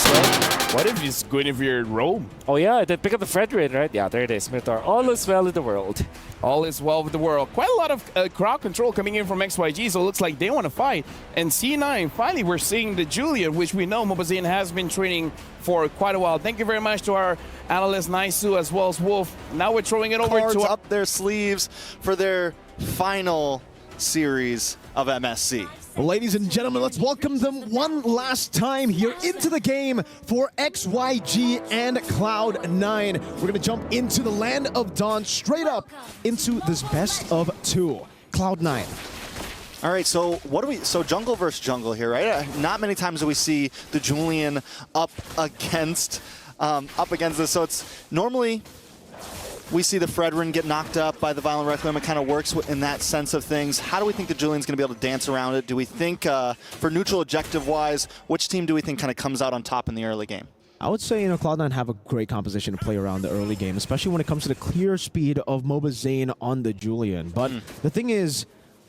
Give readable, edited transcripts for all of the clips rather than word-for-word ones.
Sweat. What if he's going for your roam? Oh yeah, they pick up the Fredrin, right? Yeah, there it is, Smithar. All is well in the world. All is well with the world. Quite a lot of crowd control coming in from XYG, so it looks like they want to fight. And C9, finally we're seeing the Julian, which we know MLBB has been training for quite a while. Thank you very much to our analyst Naisu as well as Wolf. Now we're throwing it over Cards to up their sleeves for their final series of MSC. Well, ladies and gentlemen, let's welcome them one last time here into the game for XYG and Cloud9. We're going to jump into the land of Dawn, straight up into this best of two. Cloud9. All right, so what do we? So jungle versus jungle here, right? Not many times do we see the Julian up against this. So it's normally we see the Fredrin get knocked up by the Violent Requiem. It kind of works in that sense of things. How do we think the Julian's going to be able to dance around it? Do we think, for neutral objective-wise, which team do we think kind of comes out on top in the early game? I would say, Cloud9 have a great composition to play around the early game, especially when it comes to the clear speed of MLBB on the Julian. But the thing is,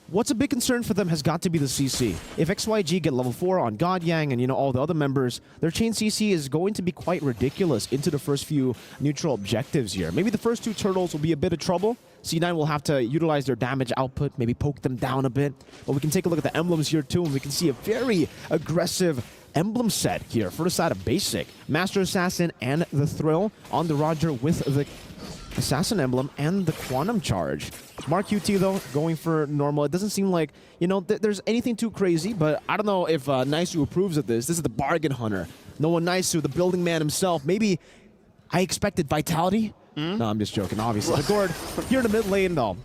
what's a big concern for them has got to be the CC. If XYG get level 4 on GodYang and all the other members, their chain CC is going to be quite ridiculous into the first few neutral objectives here. Maybe the first two turtles will be a bit of trouble. C9 will have to utilize their damage output, maybe poke them down a bit. But we can take a look at the emblems here too, and we can see a very aggressive emblem set here for the side of basic. Master Assassin and the Thrill on the Roger with the Assassin emblem and the Quantum Charge. Mark QT though, going for normal. It doesn't seem like, there's anything too crazy, but I don't know if Naisu approves of this. This is the bargain hunter. No one Naisu, the building man himself. Maybe I expected Vitality. No, I'm just joking, obviously. The Gord here in the mid lane though.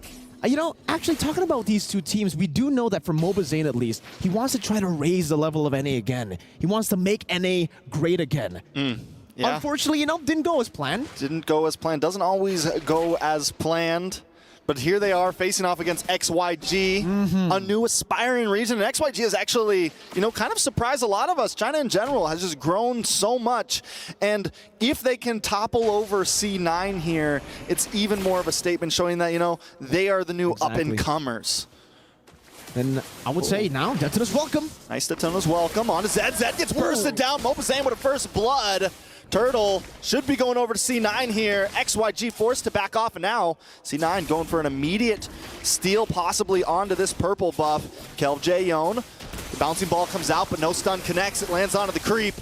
Actually talking about these two teams, we do know that for MLBB at least, he wants to try to raise the level of NA again. He wants to make NA great again. Yeah. Unfortunately, didn't go as planned. Didn't go as planned. Doesn't always go as planned. But here they are facing off against XYG, a new aspiring region. And XYG has actually, kind of surprised a lot of us. China in general has just grown so much. And if they can topple over C9 here, it's even more of a statement showing that, they are the new up-and-comers. Then I would say now, Detona's welcome. Nice Detona's welcome. On to Zed. Zed gets bursted down. MLBB with a first blood. Turtle should be going over to C9 here. XYG forced to back off, and now C9 going for an immediate steal, possibly onto this purple buff. KelvJayon. The bouncing ball comes out, but no stun connects. It lands onto the creep.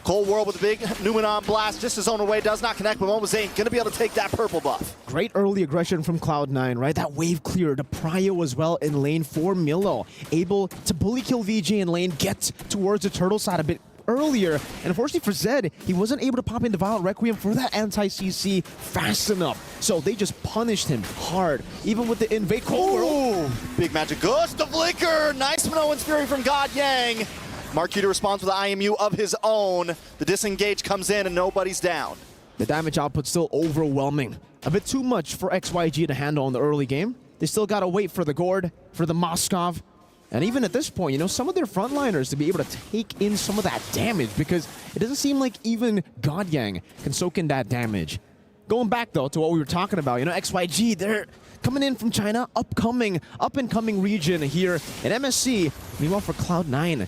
Cold World with a big Numenon blast, just his own away, does not connect, but MLBB ain't gonna be able to take that purple buff. Great early aggression from Cloud9, right? That wave clear, the prio as well in lane for Milo. Able to bully kill VG in lane, get towards the turtle side a bit earlier, and unfortunately for Zed, he wasn't able to pop into Violent Requiem for that anti-CC fast enough. So they just punished him hard, even with the invade Cold World. Big magic ghost, the flicker, nice Minoan's Fury from GodYang. Mark Cuda responds with an IMU of his own. The disengage comes in and nobody's down. The damage output still overwhelming. A bit too much for XYG to handle in the early game. They still gotta wait for the Gord, for the Moskov, and even at this point, some of their frontliners to be able to take in some of that damage, because it doesn't seem like even GodYang can soak in that damage. Going back though to what we were talking about, XYG, they're coming in from China, up-and-coming region here in MSC. Meanwhile for Cloud9,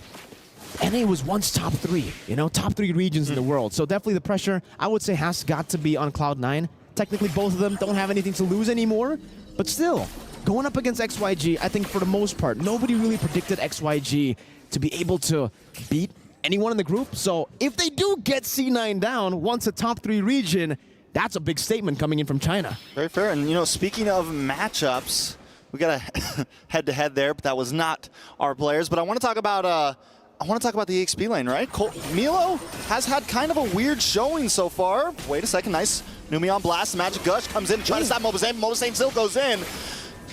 NA was once top 3, top 3 regions in the world. So definitely the pressure, I would say, has got to be on Cloud9. Technically both of them don't have anything to lose anymore, but still, going up against XYG, I think for the most part, nobody really predicted XYG to be able to beat anyone in the group. So if they do get C9 down once a top 3 region, that's a big statement coming in from China. Very fair. And speaking of matchups, we got a head-to-head there, but that was not our players. But I want to talk about the EXP lane, right? Milo has had kind of a weird showing so far. Wait a second, nice Numeon blast. Magic Gush comes in, trying to stop MLBB. MLBB still goes in.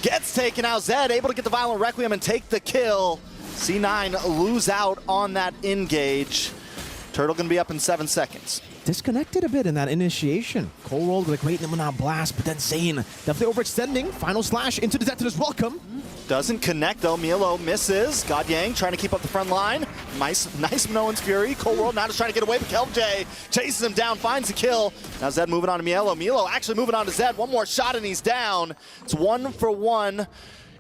Gets taken out. Zed able to get the Violent Requiem and take the kill. C9 lose out on that engage. Turtle gonna be up in 7 seconds. Disconnected a bit in that initiation. Cold World with a great Numenon blast, but then Zane definitely overextending. Final slash into the Detona's welcome. Doesn't connect though. Milo misses. GodYang trying to keep up the front line. Nice Minoan's Fury. Cold World now just trying to get away, but KelvJ chases him down, finds the kill. Now Zed moving on to Milo. Milo actually moving on to Zed. One more shot and he's down. It's 1 for 1.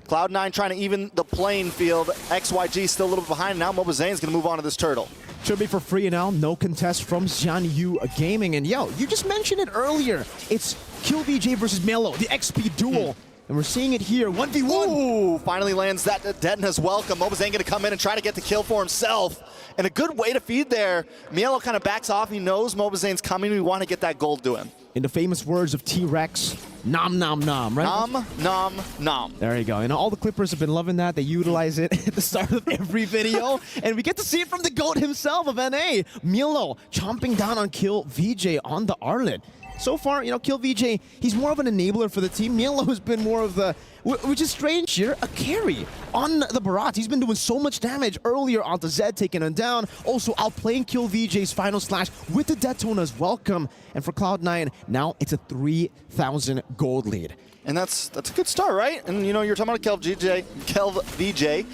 Cloud9 trying to even the playing field. XYG still a little bit behind. Now MLBB is going to move on to this turtle. Should be for free now. No contest from XIANYOU Gaming. And yo, you just mentioned it earlier. It's KillVJ versus Melo, the XP duel. And we're seeing it here, 1v1. Ooh, finally lands that Detna's welcome. Mobazane gonna come in and try to get the kill for himself. And a good way to feed there. Mielo kind of backs off. He knows Mobazane's coming. We want to get that gold to him. In the famous words of T-Rex, nom nom nom, right? Nom, nom, nom. There you go. You know, all the Clippers have been loving that. They utilize it at the start of every video. And we get to see it from the GOAT himself of NA. Mielo chomping down on KillVJ on the Arlet. So far, you know, KillVJ, he's more of an enabler for the team. Mielo has been more of the, which is strange here, a carry on the Barat. He's been doing so much damage earlier onto Zed, taking him down. Also outplaying KillVJ's final slash with the Detona's welcome. And for Cloud9, now it's a 3,000 gold lead. And that's a good start, right? And you know, you're talking about KillVJ.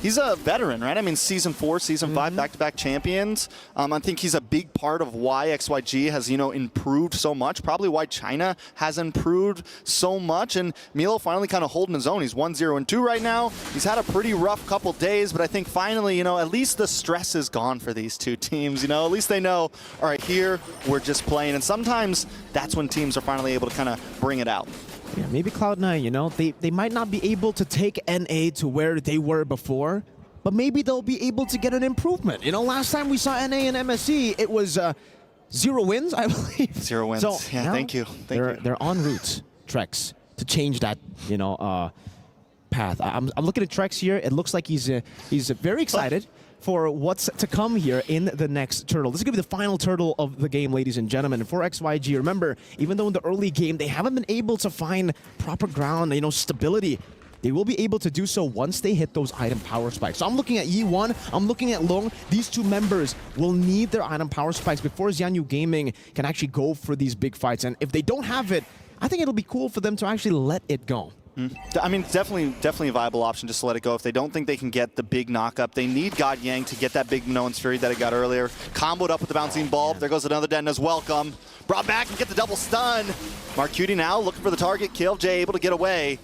He's a veteran, right? I mean, Season 4, Season 5, back-to-back champions. I think he's a big part of why XYG has, you know, improved so much. Probably why China has improved so much. And Mielo finally kind of holding his own. He's 1-0-2 right now. He's had a pretty rough couple days, but I think finally, you know, at least the stress is gone for these two teams. You know, at least they know, all right, here we're just playing. And sometimes that's when teams are finally able to kind of bring it out. Yeah, maybe Cloud9, you know, they might not be able to take NA to where they were before, but maybe they'll be able to get an improvement. You know, last time we saw NA and MSC, it was 0 wins, I believe. 0 wins. So yeah, thank you. They're en route, Trex, to change that, you know, path. I'm looking at Trex here. It looks like he's very excited for what's to come here in the next turtle. This is going to be the final turtle of the game, ladies and gentlemen. And for XYG, remember, even though in the early game they haven't been able to find proper ground, you know, stability, they will be able to do so once they hit those item power spikes. So I'm looking at Yi1, I'm looking at Long. These two members will need their item power spikes before XIANYOU Gaming can actually go for these big fights. And if they don't have it, I think it'll be cool for them to actually let it go. I mean, definitely a viable option just to let it go. If they don't think they can get the big knockup, they need XIANYOU to get that big Minoan's Fury that it got earlier. Comboed up with the bouncing bulb. There goes another Detna's welcome. Brought back and get the double stun. Marcuti now looking for the target. KillVJ able to get away.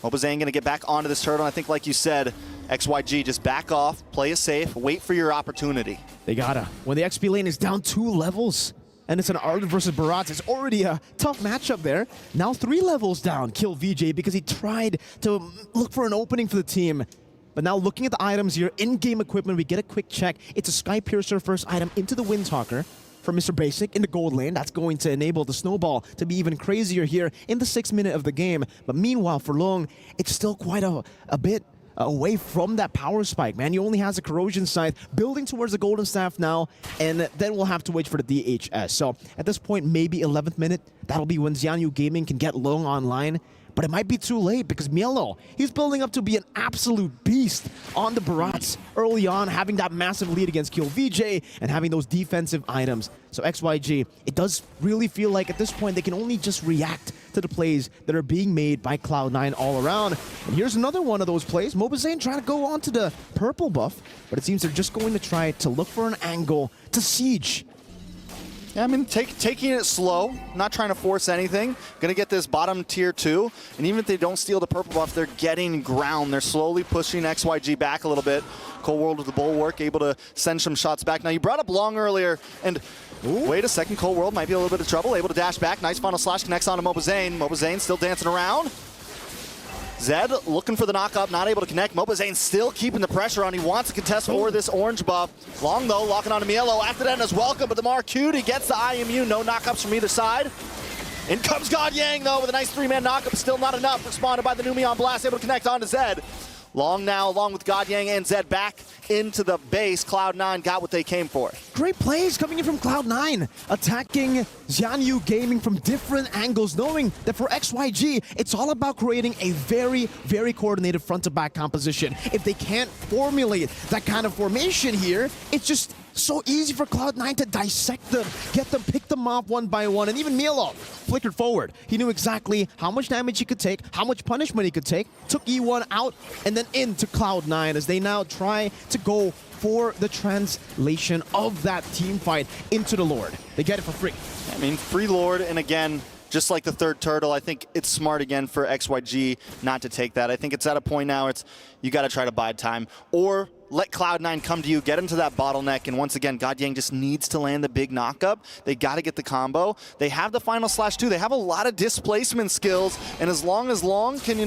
Mobazane going to get back onto this turtle. And I think, like you said, XYG, just back off, play it safe, wait for your opportunity. They gotta. When the XP lane is down 2 levels, and it's an Arlen versus Barat, it's already a tough matchup there. Now 3 levels down, KillVJ, because he tried to look for an opening for the team. But now looking at the items here, in-game equipment, we get a quick check. It's a Sky Piercer first item into the Windtalker from Mr. Basic in the gold lane. That's going to enable the snowball to be even crazier here in the 6th minute of the game. But meanwhile, for Long, it's still quite a bit away from that power spike, man. He only has a corrosion scythe building towards the golden staff now, and then we'll have to wait for the DHS. So at this point, maybe 11th minute, that'll be when XIANYOU Gaming can get Long online. But it might be too late because Mielo, he's building up to be an absolute beast on the Barats early on, having that massive lead against KillVJ and having those defensive items. So XYG, it does really feel like at this point they can only just react to the plays that are being made by Cloud9 all around. And here's another one of those plays. Mobazane trying to go on to the purple buff, but it seems they're just going to try to look for an angle to siege. Yeah, I mean, taking it slow, not trying to force anything. Gonna get this bottom tier 2, and even if they don't steal the purple buff, they're getting ground. They're slowly pushing XYG back a little bit. Cold World with the bulwark, able to send some shots back. Now, you brought up Long earlier, and wait a second, Cold World might be a little bit of trouble. Able to dash back, nice final slash, connects onto Mobazane. Mobazane still dancing around. Zed looking for the knock-up, not able to connect. Mobazane still keeping the pressure on. He wants to contest for this orange buff. Long, though, locking onto Mielo. After that, as welcome, but the Marcuti gets the IMU. No knockups from either side. In comes XIANYOU, though, with a nice 3-man knockup. Still not enough. Responded by the Numion Blast, able to connect onto Zed. Long now, along with XIANYOU and Zed, back into the base. Cloud9 got what they came for. Great plays coming in from Cloud9, attacking XIANYOU Gaming from different angles, knowing that for XYG, it's all about creating a very, very coordinated front-to-back composition. If they can't formulate that kind of formation here, it's just so easy for Cloud9 to dissect them, get them, pick them off one by one, and even Mielo flickered forward. He knew exactly how much damage he could take, how much punishment he could take, took E1 out, and then into Cloud9 as they now try to go for the translation of that team fight into the Lord. They get it for free. I mean, free Lord, and again, just like the third turtle, I think it's smart again for XYG not to take that. I think it's at a point now, you got to try to bide time. Or let Cloud9 come to you, get into that bottleneck, and once again, GodYang just needs to land the big knockup. They got to get the combo. They have the final slash too. They have a lot of displacement skills, and as long as Long can,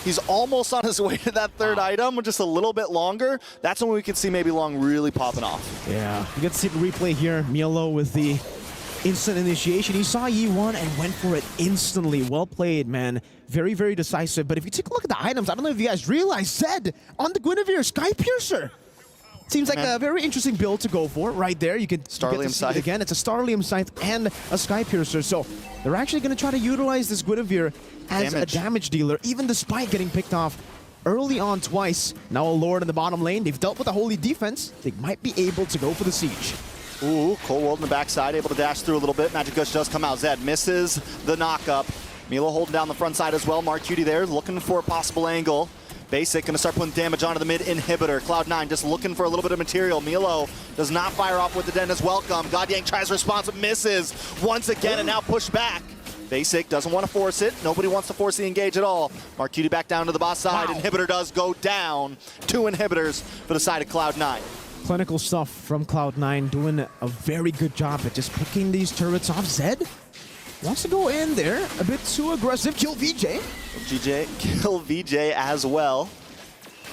he's almost on his way to that third item, just a little bit longer, that's when we can see maybe Long really popping off. Yeah, you get to see the replay here. Milo with the instant initiation. He saw E1 and went for it instantly. Well played, man. Very, very decisive. But if you take a look at the items, I don't know if you guys realize, Zed on the Guinevere, Sky Piercer. Seems like a very interesting build to go for right there. You get Starlium to see it Scythe. again. It's a Starlium Scythe and a Sky Piercer. So they're actually going to try to utilize this Guinevere as a damage dealer, even despite getting picked off early on twice. Now a Lord in the bottom lane. They've dealt with a holy defense. They might be able to go for the siege. Ooh, Cold World in the backside, able to dash through a little bit. Magic Gush does come out. Zed misses the knockup. Milo holding down the front side as well. Mark Cutie there, looking for a possible angle. Basic gonna start putting damage onto the mid inhibitor. Cloud9 just looking for a little bit of material. Milo does not fire off with the den as welcome. GodYang tries to respond, but misses once again, and now pushed back. Basic doesn't want to force it. Nobody wants to force the engage at all. Mark Cutie back down to the boss side. Wow. Inhibitor does go down. 2 inhibitors for the side of Cloud9. Clinical stuff from Cloud9, doing a very good job at just picking these turrets off. Zed wants to go in there, a bit too aggressive. Kill VJ. Kill VJ as well.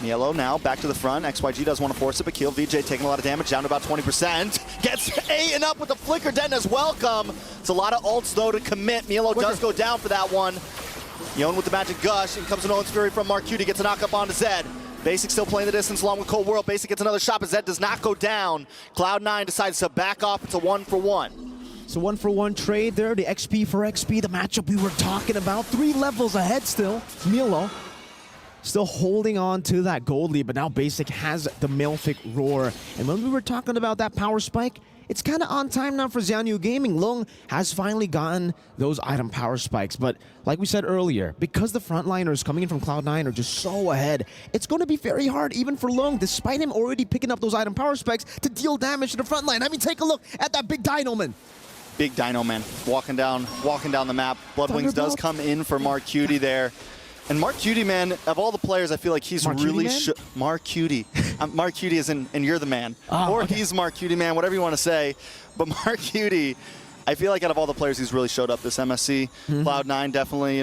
Yellow now back to the front. XYG does want to force it, but Kill VJ taking a lot of damage, down to about 20%. Gets eaten up with the Flicker Den as welcome. It's a lot of ults though to commit. Milo does go down for that one. Yon with the Magic Gush, and comes to Nolan's Fury from Mark Cutie, gets a knock up onto Zed. Basic still playing the distance along with Cold World. Basic gets another shot, but Zed does not go down. Cloud9 decides to back off. It's a 1-for-1. So 1-for-1 trade there, the XP for XP, the matchup we were talking about. 3 levels ahead still. Milo still holding on to that gold lead, but now Basic has the Malefic Roar. And when we were talking about that power spike, it's kind of on time now for XIANYOU Gaming. Lung has finally gotten those item power spikes, but like we said earlier, because the frontliners coming in from Cloud9 are just so ahead, it's going to be very hard even for Lung, despite him already picking up those item power spikes, to deal damage to the front line. I mean, take a look at that big Dino Man. Big Dino Man walking down the map. Bloodwings does come in for Mark Cutie there. And Mark Cutie, man, of all the players, I feel like he's really... Mark Cutie. Mark Cutie is in, and you're the man. Or okay. He's Mark Cutie, man, whatever you want to say. But Mark Cutie, I feel like out of all the players, he's really showed up this MSC. Cloud9 definitely,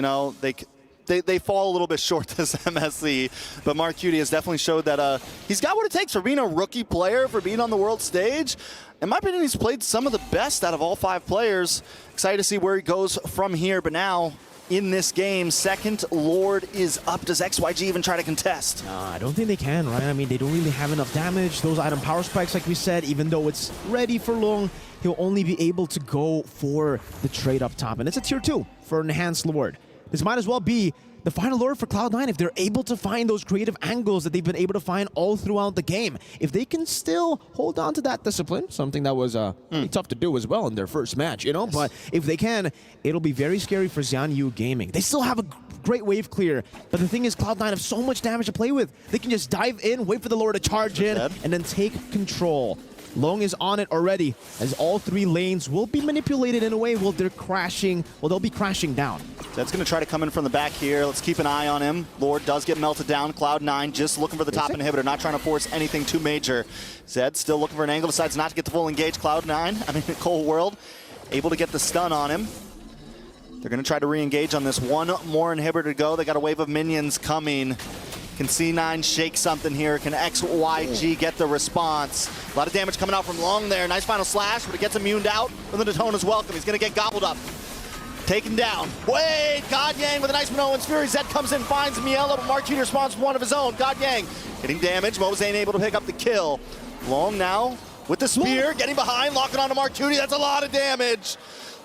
they fall a little bit short this MSC. But Mark Cutie has definitely showed that he's got what it takes for being a rookie player, for being on the world stage. In my opinion, he's played some of the best out of all 5 players. Excited to see where he goes from here, but now... in this game, second Lord is up. Does XYG even try to contest? I don't think they can, right? I mean, they don't really have enough damage. Those item power spikes, like we said, even though it's ready for Long, he'll only be able to go for the trade up top. And it's a tier 2 for an enhanced Lord. This might as well be the final Lord for Cloud9 if they're able to find those creative angles that they've been able to find all throughout the game. If they can still hold on to that discipline, something that was pretty tough to do as well in their first match, Yes. But if they can, it'll be very scary for XIANYOU Gaming. They still have a great wave clear, but the thing is, Cloud9 have so much damage to play with. They can just dive in, wait for the Lord to charge in, and then take control. Long is on it already, as all 3 lanes will be manipulated in a way while they're crashing, they'll be crashing down. Zed's going to try to come in from the back here. Let's keep an eye on him. Lord does get melted down. Cloud9 just looking for the top inhibitor, not trying to force anything too major. Zed still looking for an angle, decides not to get the full engage. Cloud9, Cold World, able to get the stun on him. They're going to try to re-engage on this. 1 more inhibitor to go. They got a wave of minions coming. Can C9 shake something here? Can XYG get the response? A lot of damage coming out from Long there. Nice final slash, but it gets immuned out from the Daytona's welcome. He's going to get gobbled up. Taken down. Wait, GodYang with a nice Minoan's Fury. Zed comes in, finds Mielo, but Mark Cutie responds with one of his own. GodYang getting damage. Mobazane able to pick up the kill. Long now with the spear, getting behind, locking onto Mark Cutie. That's a lot of damage.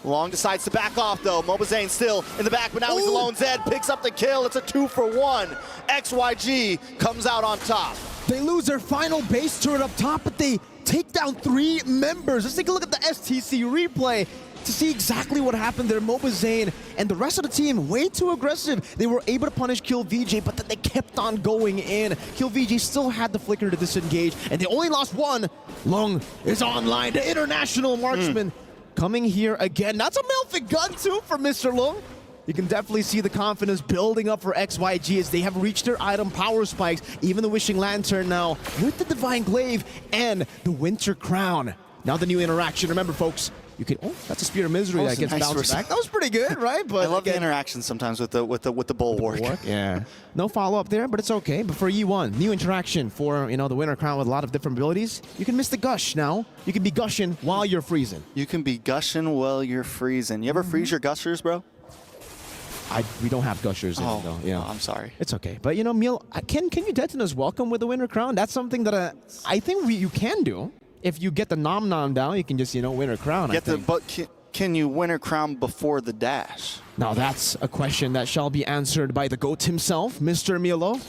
Long decides to back off though. Mobazane still in the back, but now he's alone. Zed picks up the kill. It's a 2-for-1. XYG comes out on top. They lose their final base turret up top, but they take down 3 members. Let's take a look at the STC replay to see exactly what happened there. Mobazane and the rest of the team, way too aggressive. They were able to punish Kill VJ, but then they kept on going in. Kill VJ still had the flicker to disengage, and they only lost 1. Long is online, the international marksman. coming here again. That's a Melfic gun too for Mr. Long. You can definitely see the confidence building up for XYG as they have reached their item power spikes. Even the Wishing Lantern now with the Divine Glaive and the Winter Crown. Now the new interaction. Remember, folks, you can. Oh, that's a Spear of Misery that gets nice bounced back. That was pretty good, right? But I love the interactions sometimes with the bulwark. Yeah. No follow up there, but it's okay. But for E1, new interaction for the Winter Crown with a lot of different abilities. You can miss the gush now. You can be gushing while you're freezing. You can be gushing while you're freezing. You ever freeze your gushers, bro? We don't have gushers in though. Yeah. I'm sorry. It's okay. But Meal, can you detonate welcome with the Winter Crown? That's something that I think you can do. If you get the nom down, you can just Winter Crown. But can you Winter Crown before the dash? Now that's a question that shall be answered by the GOAT himself, Mr. Milo.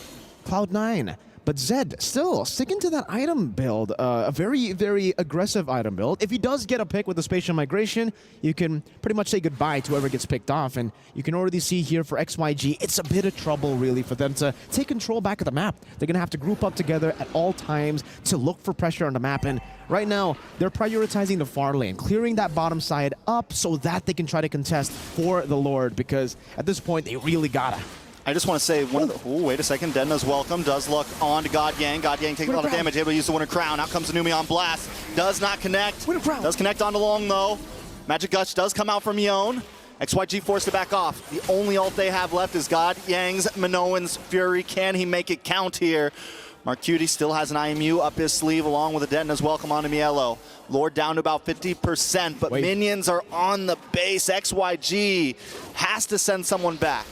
Cloud9. But Zed still sticking to that item build, a very, very aggressive item build. If he does get a pick with the Spatial Migration, you can pretty much say goodbye to whoever gets picked off. And you can already see here for XYG, it's a bit of trouble really for them to take control back of the map. They're going to have to group up together at all times to look for pressure on the map. And right now, they're prioritizing the far lane, clearing that bottom side up so that they can try to contest for the Lord, because at this point, they really gotta. I just want to say, wait a second, Denna's welcome, does look on to GodYang. GodYang taking a lot of damage, able to use the Winter Crown. Out comes the Numion Blast, does not connect. Winter Crown. Does connect onto Long though. Magic Gush does come out from Yeon. XYG forced to back off. The only ult they have left is GodYang's Minoan's Fury. Can he make it count here? Mark Cutie still has an IMU up his sleeve along with a Denna's welcome onto Mielo. Lord down to about 50%, but minions are on the base. XYG has to send someone back.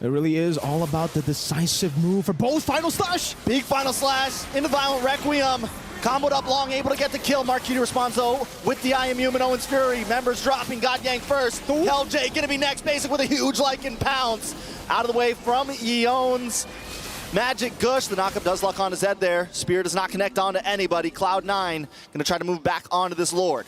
It really is all about the decisive move for both. Final slash! Big final slash into Violent Requiem. Comboed up Long, able to get the kill. Mark Cutie responds though with the IMU Minoan's Fury. Members dropping, GodYang first. LJ gonna be next, Basic with a huge Lycan pounce. Out of the way from Yeon's Magic Gush. The knockup does lock onto Zed there. Spear does not connect onto anybody. Cloud9 gonna try to move back onto this Lord.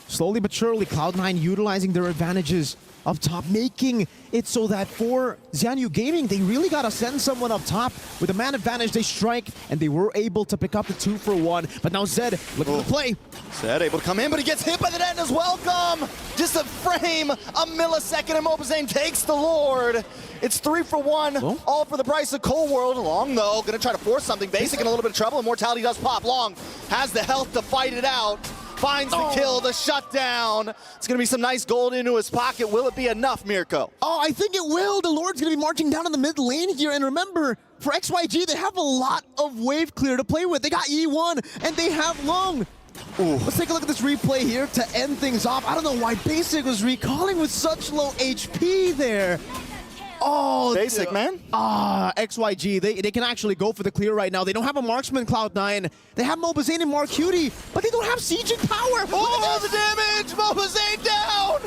Slowly but surely, Cloud9 utilizing their advantages up top, making it so that for XIANYOU Gaming, they really got to send someone up top. With a man advantage, they strike, and they were able to pick up the 2-for-1. But now Zed, looking to play. Zed able to come in, but he gets hit by the net as welcome. Just a frame, a millisecond, and Mobazane takes the Lord. It's 3-for-1, all for the price of Cold World. Long, though, going to try to force something. Basic in a little bit of trouble. Immortality does pop. Long has the health to fight it out. Finds the kill, the shutdown. It's going to be some nice gold into his pocket. Will it be enough, Mirko? Oh, I think it will. The Lord's going to be marching down in the mid lane here. And remember, for XYG, they have a lot of wave clear to play with. They got E1, and they have Long. Ooh. Let's take a look at this replay here to end things off. I don't know why Basic was recalling with such low HP there. Oh, Basic, man. XYG, they can actually go for the clear right now. They don't have a marksman, Cloud9. They have Mobazane and Mark Cutie, but they don't have sieging power. Oh, the damage! Mobazane down!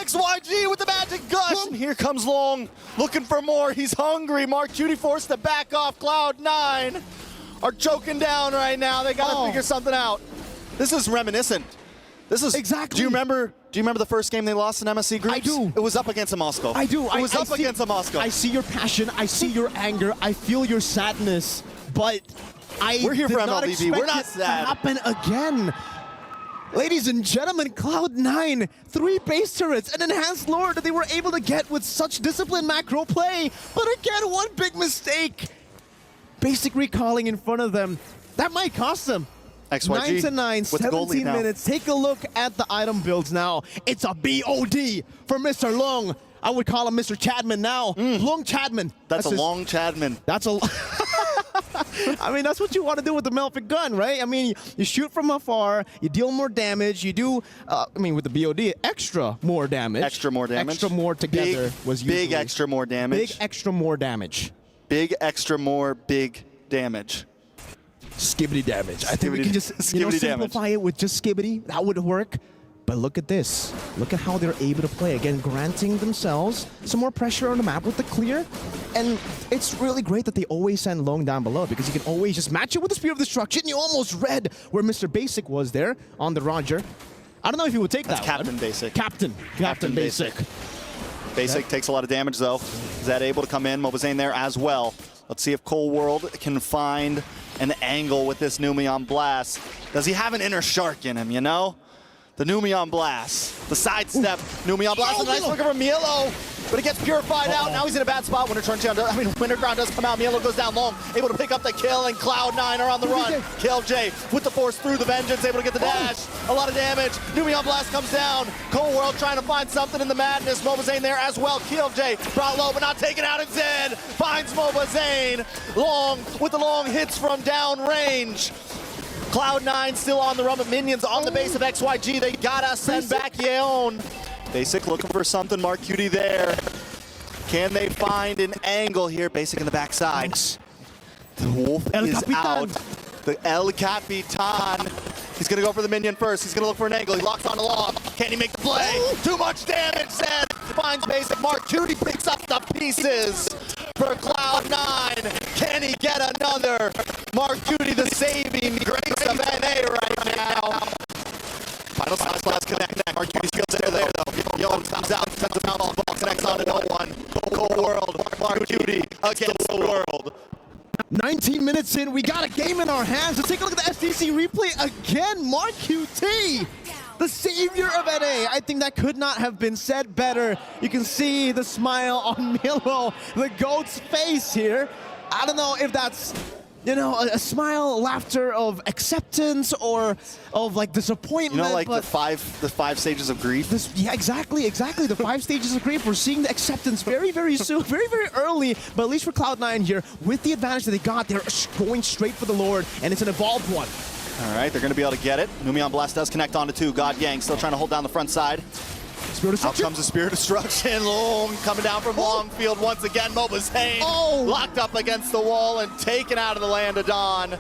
XYG with the Magic Gush, and here comes Long, looking for more. He's hungry. Mark Cutie forced to back off. Cloud9 are choking down right now. They gotta figure something out. This is reminiscent. This is exactly. Do you remember the first game they lost in MSC groups? I do. It was up against a Moscow. I do. It was up against a Moscow. I see your passion. I see your anger. I feel your sadness. But we're here for not MLBB. We're not it sad. To happen again. Ladies and gentlemen, Cloud9, 3 base turrets, an enhanced Lord that they were able to get with such disciplined macro play. But again, one big mistake. Basic recalling in front of them. That might cost them. XYG 9-9, 17 minutes. Take a look at the item builds now. It's a BOD for Mr. Long. I would call him Mr. Chadman now. Long Chadman. That's a Long Chadman. That's a... I mean, that's what you want to do with the Melfic gun, right? I mean, you shoot from afar, you deal more damage, you do, I mean, with the BOD, extra more damage. Extra more damage. Extra more together was usually... Big extra more damage. Big extra more damage. Big extra more big damage. Skibbity damage. I think we can just simplify it with just skibbity. That would work. But look at this. Look at how they're able to play. Again, granting themselves some more pressure on the map with the clear. And it's really great that they always send Long down below, because you can always just match it with the Spear of Destruction. You almost read where Mr. Basic was there on the Roger. I don't know if he would take that Captain one. Basic. Captain Basic. Basic takes a lot of damage, though. Zed able to come in. Mobazane there as well. Let's see if Cold World can find an angle with this Numion Blast. Does he have an inner shark in him, you know? The Numion Blast. The sidestep. Numion Blast. A nice look from Mielo. But it gets purified out. Now he's in a bad spot. Winterground does come out. Mielo goes down long. Able to pick up the kill, and Cloud9 are on the run. KillJ with the force through the Vengeance. Able to get the dash. A lot of damage. Numion Blast comes down. Cold World trying to find something in the madness. Mobazane there as well. KillJ brought low, but not taken out. And Zed finds Mobazane. Long with the long hits from downrange. Cloud9 still on the run, but minions on the base of XYG. They gotta send back Yeon. Basic looking for something. Mark Cutie there. Can they find an angle here? Basic in the backside. The Wolf is out. The El Capitan. He's gonna go for the minion first. He's gonna look for an angle. He locks on the log. Can he make the play? Too much damage, Zed. Finds Basic. Mark Cutie picks up the pieces for Cloud9. Can he get another? Mark Cutie, the saving grace of NA right now. Final class connect. Mark Cutie's still there though. Yo comes out, sends him out on the ball, connects on to no one. Cold World, Mark Cutie against the world. 19 minutes in, we got a game in our hands. Let's take a look at the SDC replay again. Mark QT, the savior of NA. I think that could not have been said better. You can see the smile on Milo, the GOAT's face here. I don't know if that's, you know, a smile, laughter of acceptance or of like disappointment. You know, like but the five stages of grief. yeah, exactly. The 5 stages of grief. We're seeing the acceptance very, very soon, very, very early. But at least for Cloud9 here, with the advantage that they got, they're going straight for the Lord, and it's an evolved one. All right, they're going to be able to get it. Numion Blast does connect onto 2. God Yang still trying to hold down the front side. Out comes the Spirit Destruction. Long coming down from Longfield once again. Mobazane locked up against the wall and taken out of the land of Dawn.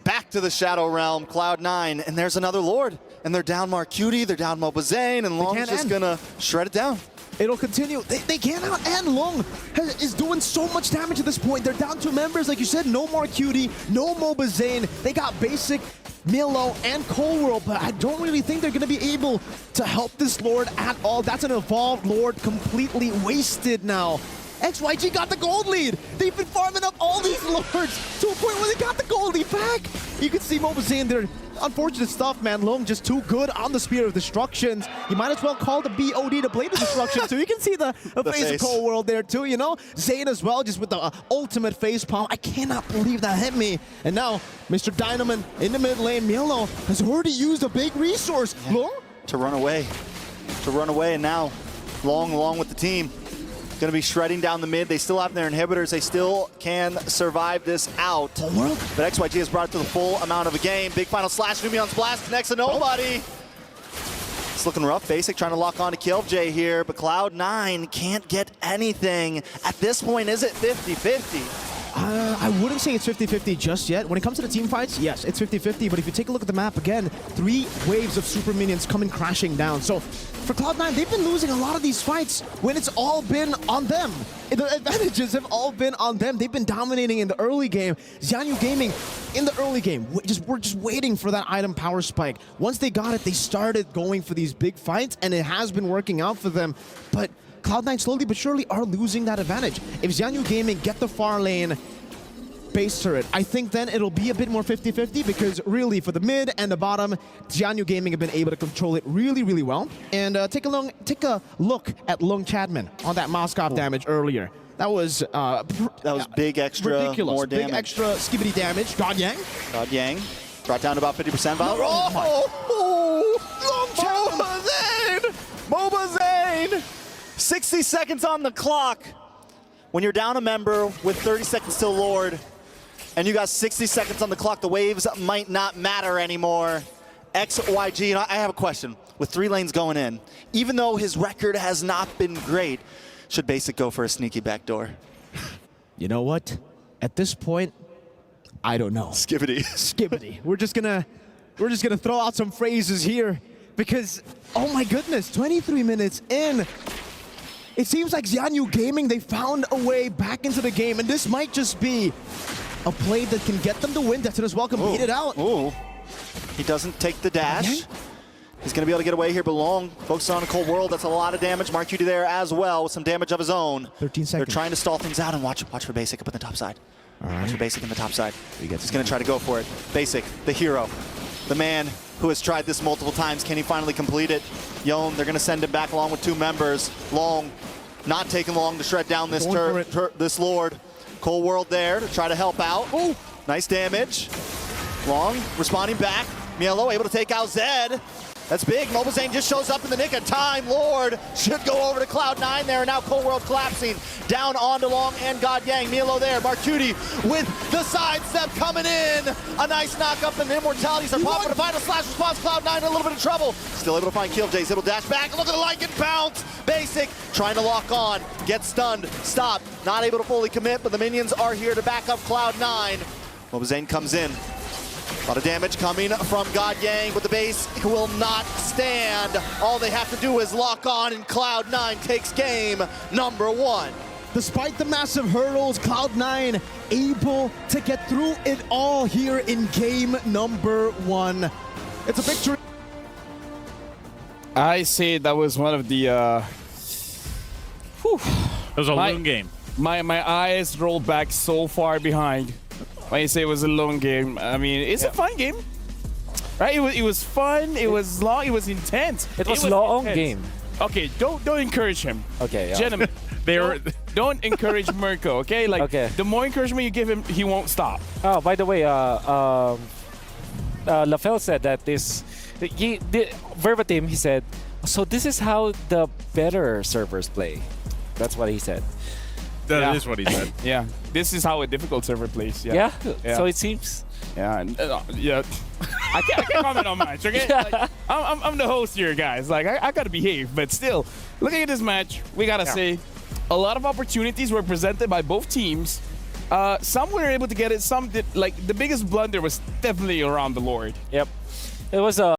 Back to the Shadow Realm, Cloud9, and there's another Lord. And they're down Mark Cutie, they're down Mobazane, and Long's just gonna shred it down. It'll continue. They cannot end. Long is doing so much damage at this point. They're down 2 members, like you said. No Mark Cutie, no Mobazane. They got Basic, Milo, and Cold World, but I don't really think they're going to be able to help this Lord at all. That's an evolved Lord completely wasted now. XYG got the gold lead. They've been farming up all these Lords to a point where they got the gold lead back. You can see Mobazane there. Unfortunate stuff, man. Long just too good on the Spear of Destructions. You might as well call the BOD the Blade of Destruction, too. You can see the face of Cold World there, too, you know? Zane as well, just with the ultimate face palm. I cannot believe that hit me. And now, Mr. Dynaman in the mid lane. Milo has already used a big resource. Yeah. Long? To run away, and now Long along with the team. Going to be shredding down the mid. They still have their inhibitors. They still can survive this out. But XYG has brought it to the full amount of a game. Big final slash. Numion's blast connects to nobody. It's looking rough. Basic trying to lock on to KillJ here, but Cloud9 can't get anything. At this point, is it 50-50? I wouldn't say it's 50-50 just yet. When it comes to the team fights, yes, it's 50-50. But if you take a look at the map again, 3 waves of super minions coming crashing down. So for Cloud9, they've been losing a lot of these fights when it's all been on them. The advantages have all been on them. They've been dominating in the early game. XIANYOU Gaming in the early game, we're just waiting for that item power spike. Once they got it, they started going for these big fights, and it has been working out for them. But Cloud9 slowly but surely are losing that advantage. If XIANYOU Gaming get the far lane base turret, I think then it'll be a bit more 50-50 because really for the mid and the bottom, XIANYOU Gaming have been able to control it really, really well. And take a look at Lung Chadman on that Moskov damage earlier. That was big extra, ridiculous. More damage. Big extra skibbity damage. God Yang. God Yang brought down to about 50% value. Mobazane! 60 seconds on the clock. When you're down a member with 30 seconds till Lord, and you got 60 seconds on the clock, the waves might not matter anymore. XYG, you know, I have a question. With 3 lanes going in, even though his record has not been great, should Basic go for a sneaky backdoor? You know what? At this point, I don't know. Skibbity. Skibbity. We're just gonna throw out some phrases here because, oh my goodness, 23 minutes in. It seems like XIANYOU Gaming, they found a way back into the game, and this might just be a play that can get them to win. Detonus Welcome beat it out. Ooh. He doesn't take the dash. He's going to be able to get away here, but Long focuses on a Cold World. That's a lot of damage. Mark Cutie there as well with some damage of his own. 13 seconds. They're trying to stall things out, and watch for Basic up in the top side. All right. Watch for Basic in the top side. He's going to try to go for it. Basic, the hero. the man who has tried this multiple times. Can he finally complete it? Yon, they're going to send him back along with 2 members. Long, not taking long to shred down this this Lord. Cold World there to try to help out. Oh, nice damage. Long responding back. Mielo able to take out Zed. That's big. MobileZane just shows up in the nick of time. Lord should go over to Cloud9 there. And now Cold World collapsing down onto Long and God Yang. Mielo there. Marcuti with the sidestep coming in. A nice knock up and Immortalities are popping a final slash response. Cloud9 in a little bit of trouble. Still able to find Killjays. It'll dash back. Look at the Lycan bounce. Basic trying to lock on. Get stunned. Stop. Not able to fully commit, but the minions are here to back up Cloud9. MobileZane comes in. A lot of damage coming from God Yang, but the base will not stand. All they have to do is lock on, and Cloud9 takes game number 1. Despite the massive hurdles, Cloud9 able to get through it all here in game number 1. It's a victory. I say that was one of the... It was a lone game. My eyes rolled back so far behind. When you say it was a long game, I mean, it's a fun game, right? It was fun, it was long, it was intense. It was long game. Okay, don't encourage him. Okay, yeah. Gentlemen, don't encourage Mirko, okay? Like, the more encouragement you give him, he won't stop. Oh, by the way, LaFell said that verbatim, he said, so this is how the better servers play. That's what he said. That is what he said. Yeah, this is how a difficult server plays. Yeah, so it seems. Yeah, yeah. I can't comment on much, okay? Like, I'm the host here, guys. Like, I gotta behave, but still, looking at this match, we gotta say, a lot of opportunities were presented by both teams. Some were able to get it, some did. Like, the biggest blunder was definitely around the Lord. Yep. It was a